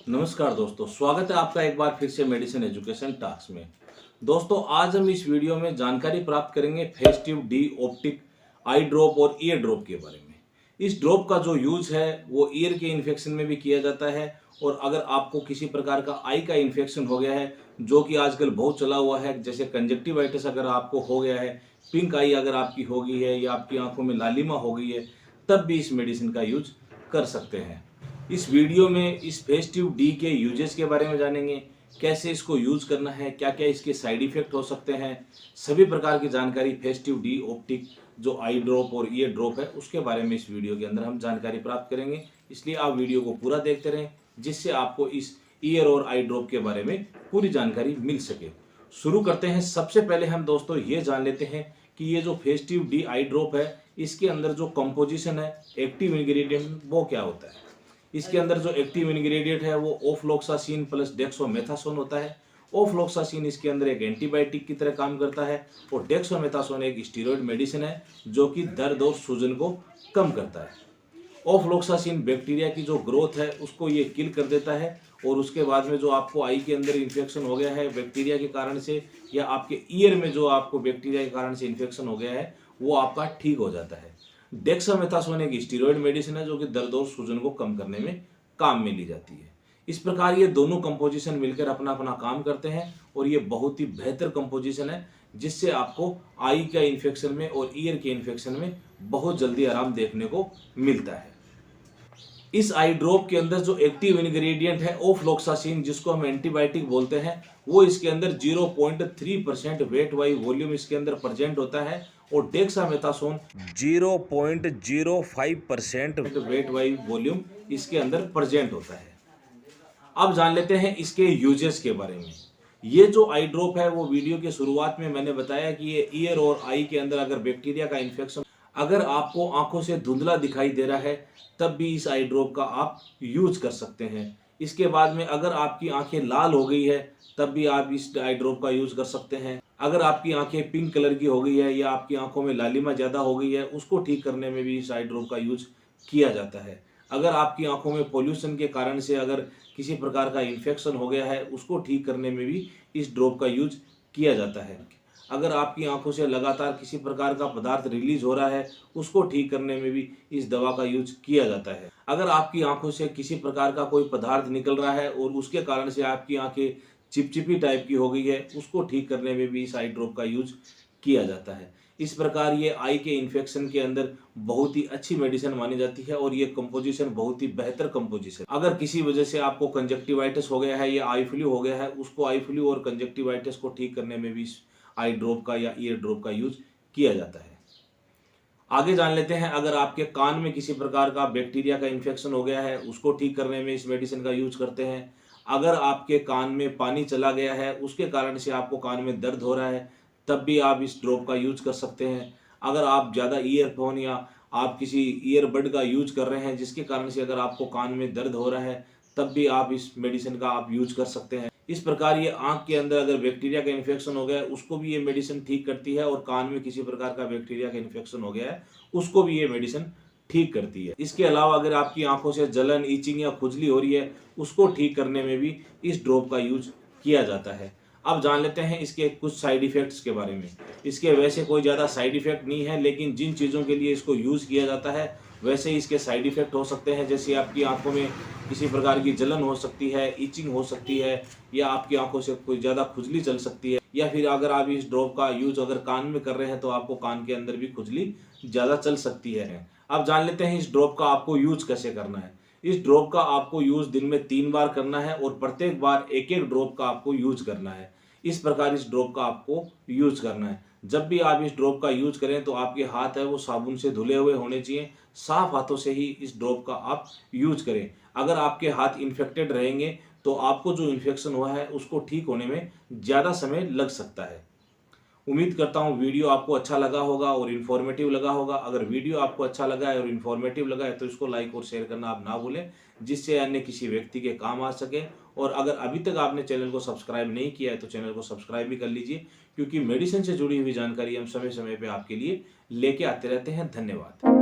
नमस्कार दोस्तों, स्वागत है आपका एक बार फिर से मेडिसिन एजुकेशन टॉक्स में। दोस्तों, आज हम इस वीडियो में जानकारी प्राप्त करेंगे फेस्टिव डी ऑप्टिक आई ड्रॉप और ईयर ड्रॉप के बारे में। इस ड्रॉप का जो यूज है वो ईयर के इन्फेक्शन में भी किया जाता है, और अगर आपको किसी प्रकार का आई का इन्फेक्शन हो गया है जो कि आजकल बहुत चला हुआ है, जैसे कंजक्टिवाइटिस अगर आपको हो गया है, पिंक आई अगर आपकी हो गई है या आपकी आंखों में लालिमा हो गई है, तब भी इस मेडिसिन का यूज कर सकते हैं। इस वीडियो में इस फेस्टिव डी के यूजेस के बारे में जानेंगे, कैसे इसको यूज करना है, क्या क्या इसके साइड इफेक्ट हो सकते हैं, सभी प्रकार की जानकारी फेस्टिव डी ऑप्टिक जो आई ड्रॉप और ईयर ड्रॉप है उसके बारे में इस वीडियो के अंदर हम जानकारी प्राप्त करेंगे। इसलिए आप वीडियो को पूरा देखते रहें, जिससे आपको इस ईयर और आई ड्रॉप के बारे में पूरी जानकारी मिल सके। शुरू करते हैं। सबसे पहले हम दोस्तों ये जान लेते हैं कि ये जो फेस्टिव डी आई ड्रॉप है, इसके अंदर जो कंपोजिशन है, एक्टिव इंग्रेडिएंट, वो क्या होता है। इसके अंदर जो एक्टिव इंग्रेडिएंट है वो ओफ्लोक्सासिन प्लस डेक्सोमेथासोन होता है। ओफ्लोक्सासिन इसके अंदर एक एंटीबायोटिक की तरह काम करता है, और डेक्सोमेथासोन एक स्टीरॉयड मेडिसिन है जो कि दर्द और सूजन को कम करता है। ओफ्लोक्सासिन बैक्टीरिया की जो ग्रोथ है उसको ये किल कर देता है, और उसके बाद में जो आपको आई के अंदर इन्फेक्शन हो गया है बैक्टीरिया के कारण से, या आपके ईयर में जो आपको बैक्टीरिया के कारण से इन्फेक्शन हो गया है, वो आपका ठीक हो जाता है। डेक्सामेथासोन एक स्टीरॉयड मेडिसिन है जो कि दर्द और सूजन को कम करने में काम में ली जाती है। इस प्रकार ये दोनों कंपोजिशन मिलकर अपना अपना काम करते हैं, और ये बहुत ही बेहतर कंपोजिशन है, जिससे आपको आई के इन्फेक्शन में और ईयर के इन्फेक्शन में बहुत जल्दी आराम देखने को मिलता है। इस आई ड्रॉप के अंदर जो एक्टिव इंग्रेडिएंट है ओफ्लोक्सासिन, जिसको हम एंटीबायोटिक बोलते हैं, वो इसके अंदर 0.3% वेट बाई वॉल्यूम इसके अंदर प्रेजेंट होता है, और डेक्सामेथासोन 0.05% वेट बाई वॉल्यूम इसके अंदर प्रेजेंट होता है। अब जान लेते हैं इसके यूजेस के बारे में। ये जो आई ड्रॉप है वो वीडियो के शुरुआत में मैंने बताया कि ये ईयर और आई के अंदर अगर बैक्टीरिया का इन्फेक्शन, अगर आपको आंखों से धुंधला दिखाई दे रहा है, तब भी इस आई ड्रॉप का आप यूज कर सकते हैं। इसके बाद में अगर आपकी आंखें लाल हो गई है, तब भी आप इस आई ड्रॉप का यूज कर सकते हैं। अगर आपकी आंखें पिंक कलर की हो गई है या आपकी आंखों में लालिमा ज़्यादा हो गई है, उसको ठीक करने में भी इस आई ड्रॉप का यूज किया जाता है। अगर आपकी आंखों में पोल्यूशन के कारण से अगर किसी प्रकार का इन्फेक्शन हो गया है, उसको ठीक करने में भी इस ड्रॉप का यूज किया जाता है। अगर आपकी आंखों से लगातार किसी प्रकार का पदार्थ रिलीज हो रहा है, उसको ठीक करने में भी इस दवा का यूज किया जाता है। अगर आपकी आंखों से किसी प्रकार का कोई पदार्थ निकल रहा है और उसके कारण से आपकी आंखें चिपचिपी टाइप की हो गई है, उसको ठीक करने में भी इस आई ड्रॉप का यूज किया जाता है। इस प्रकार ये आई के इन्फेक्शन के अंदर बहुत ही अच्छी मेडिसिन मानी जाती है, और ये कंपोजिशन बहुत ही बेहतर कंपोजिशन। अगर किसी वजह से आपको कंजक्टिवाइटिस हो गया है या आई फ्लू हो गया है, उसको आई फ्लू और कंजक्टिवाइटिस को ठीक करने में भी इस आई ड्रॉप का या ईयर ड्रॉप का यूज किया जाता है। आगे जान लेते हैं, अगर आपके कान में किसी प्रकार का बैक्टीरिया का इन्फेक्शन हो गया है, उसको ठीक करने में इस मेडिसिन का यूज करते हैं। अगर आपके कान में पानी चला गया है, उसके कारण से आपको कान में दर्द हो रहा है, तब भी आप इस ड्रॉप का यूज कर सकते हैं। अगर आप ज़्यादा ईयरफोन या आप किसी ईयरबड का यूज कर रहे हैं, जिसके कारण से अगर आपको कान में दर्द हो रहा है, तब भी आप इस मेडिसिन का आप यूज कर सकते हैं। इस प्रकार ये आंख के अंदर अगर बैक्टीरिया का इन्फेक्शन हो गया है, उसको भी ये मेडिसिन ठीक करती है, और कान में किसी प्रकार का बैक्टीरिया का इन्फेक्शन हो गया है, उसको भी ये मेडिसिन ठीक करती है। इसके अलावा अगर आपकी आंखों से जलन, ईचिंग या खुजली हो रही है, उसको ठीक करने में भी इस ड्रॉप का यूज किया जाता है। अब जान लेते हैं इसके कुछ साइड इफेक्ट्स के बारे में। इसके वैसे कोई ज़्यादा साइड इफेक्ट नहीं है, लेकिन जिन चीज़ों के लिए इसको यूज़ किया जाता है वैसे ही इसके साइड इफेक्ट हो सकते हैं। जैसे आपकी आंखों में किसी प्रकार की जलन हो सकती है, ईचिंग हो सकती है, या आपकी आंखों से कोई ज़्यादा खुजली चल सकती है, या फिर अगर आप इस ड्रॉप का यूज अगर कान में कर रहे हैं तो आपको कान के अंदर भी खुजली ज़्यादा चल सकती है। अब जान लेते हैं इस ड्रॉप का आपको यूज कैसे करना है। इस ड्रॉप का आपको यूज दिन में 3 बार करना है, और प्रत्येक बार एक एक ड्रॉप का आपको यूज करना है। इस प्रकार इस ड्रॉप का आपको यूज करना है। जब भी आप इस ड्रॉप का यूज करें तो आपके हाथ है वो साबुन से धुले हुए होने चाहिए। साफ हाथों से ही इस ड्रॉप का आप यूज करें। अगर आपके हाथ इन्फेक्टेड रहेंगे तो आपको जो इन्फेक्शन हुआ है उसको ठीक होने में ज़्यादा समय लग सकता है। उम्मीद करता हूँ वीडियो आपको अच्छा लगा होगा और इन्फॉर्मेटिव लगा होगा। अगर वीडियो आपको अच्छा लगा है और इन्फॉर्मेटिव लगा है तो इसको लाइक और शेयर करना आप ना भूलें, जिससे अन्य किसी व्यक्ति के काम आ सके। और अगर अभी तक आपने चैनल को सब्सक्राइब नहीं किया है तो चैनल को सब्सक्राइब भी कर लीजिए, क्योंकि मेडिसिन से जुड़ी हुई जानकारी हम समय समय पे आपके लिए लेके आते रहते हैं। धन्यवाद।